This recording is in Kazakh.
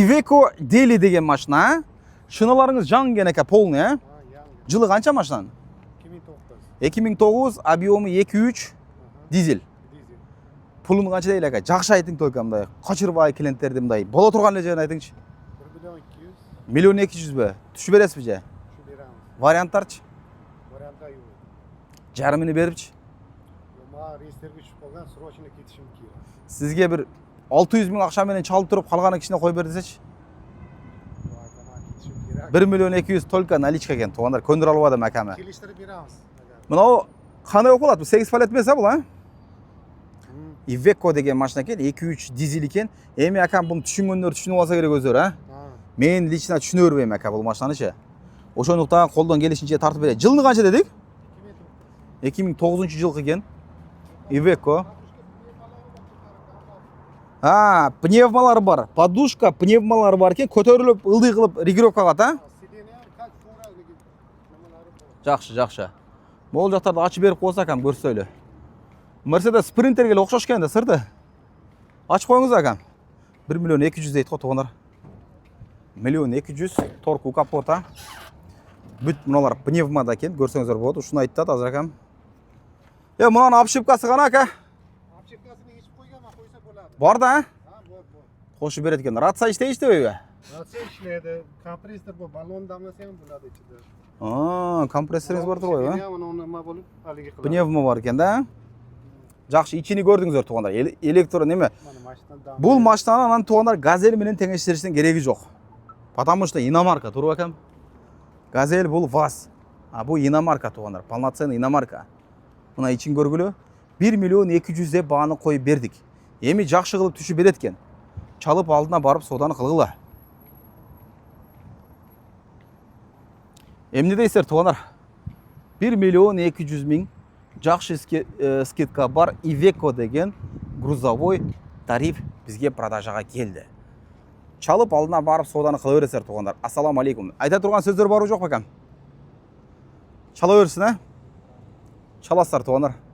Iveco Daily деген машина. Шиналарыңыз жаң екен полный, а? Жылы қанша машинаның? 2009, объемы 2.3, дизель. Пулын қанша дейін әке? Жақшы айтың только мындай. Қашырбай клиенттерді мындай. Бола тұрған жерін айтыңшы. 1 миллион 200 бе? Түші бересіз бе же? Варианттарчы? Жарымыны беріпчі? Сізге бір 600 мың ақшаменен чалып тұрып қалғаны кішіне қой бердісечі? 1 миллион 200 только наличка екен. Туғандар көндір алуады мәкәмі. Мынау қандай оқылады? 8 палет емес бұл, а? Iveco деген машина екен, 2.3 дизель екен. Эми әкәм бұны түсінгендер түсініп алса керек өздері, а? Мен лично түсіне өрбеймін әкәм бұл машинаны ше. Ошондуктан қолдан келишинче тартып берет. Жылны қанша дедік? 2009 жыл екен. Iveco. Пневмалары бар. Подушка, пневмалары бар екен. Көтеріліп, ылдый қылып регулировка қылады, а? Жақшы, жақшы. Мол жақтарды açып беріп қойса әкәм көрсөйлі. Mercedes Sprinterге оқшаш кенде сырды. Açып қойыңыз әкәм. 1 миллион 200 дейді ғой туғандар. 1 миллион 200 торку капота. Бүт мыналар пневмада екен, көрсеңіздер болады. Ушуны айтты азыр әкәм. Мынаның обшивкасы ғана әкә? Обшивкасын ешіп қойған ма қойса болады. Бар да, а? Бар. Қошы береді екен. Рация іштейшті бе? Рация ішледі. Компрессор бұл баллон дамасаң болады ішінде. Компрессорыңыз бар тұр ғой, ба? Пневма бар екен, да? Жақшы, ичini көрдіңіздер туғандар. Электро неме? Бұл машинаны анан туғандар газель менен теңештіріштен керегі жоқ. Потому что иномарка тұру әкем. Газель бұл ВАЗ. Бұл иномарка туғандар. Полноценный иномарка. Мына ичин көргілі. 1 миллион 200 деп бағаны қойып бердік. Эми жақшы қылып түші береткен. Чалып алдына барып соданы қылғыла. Эмне дейсер туғандар? 1 миллион 200 мың жақшы скидка бар Iveco деген грузовой тариф бізге продажаға келді. Чалып алдына барып соданы қылы бересер туғандар. Ассаламу алейкум. Айта тұрған сөздер бару жоқ бәкәм? Чала өрсін, ә? Чаласар туғандар.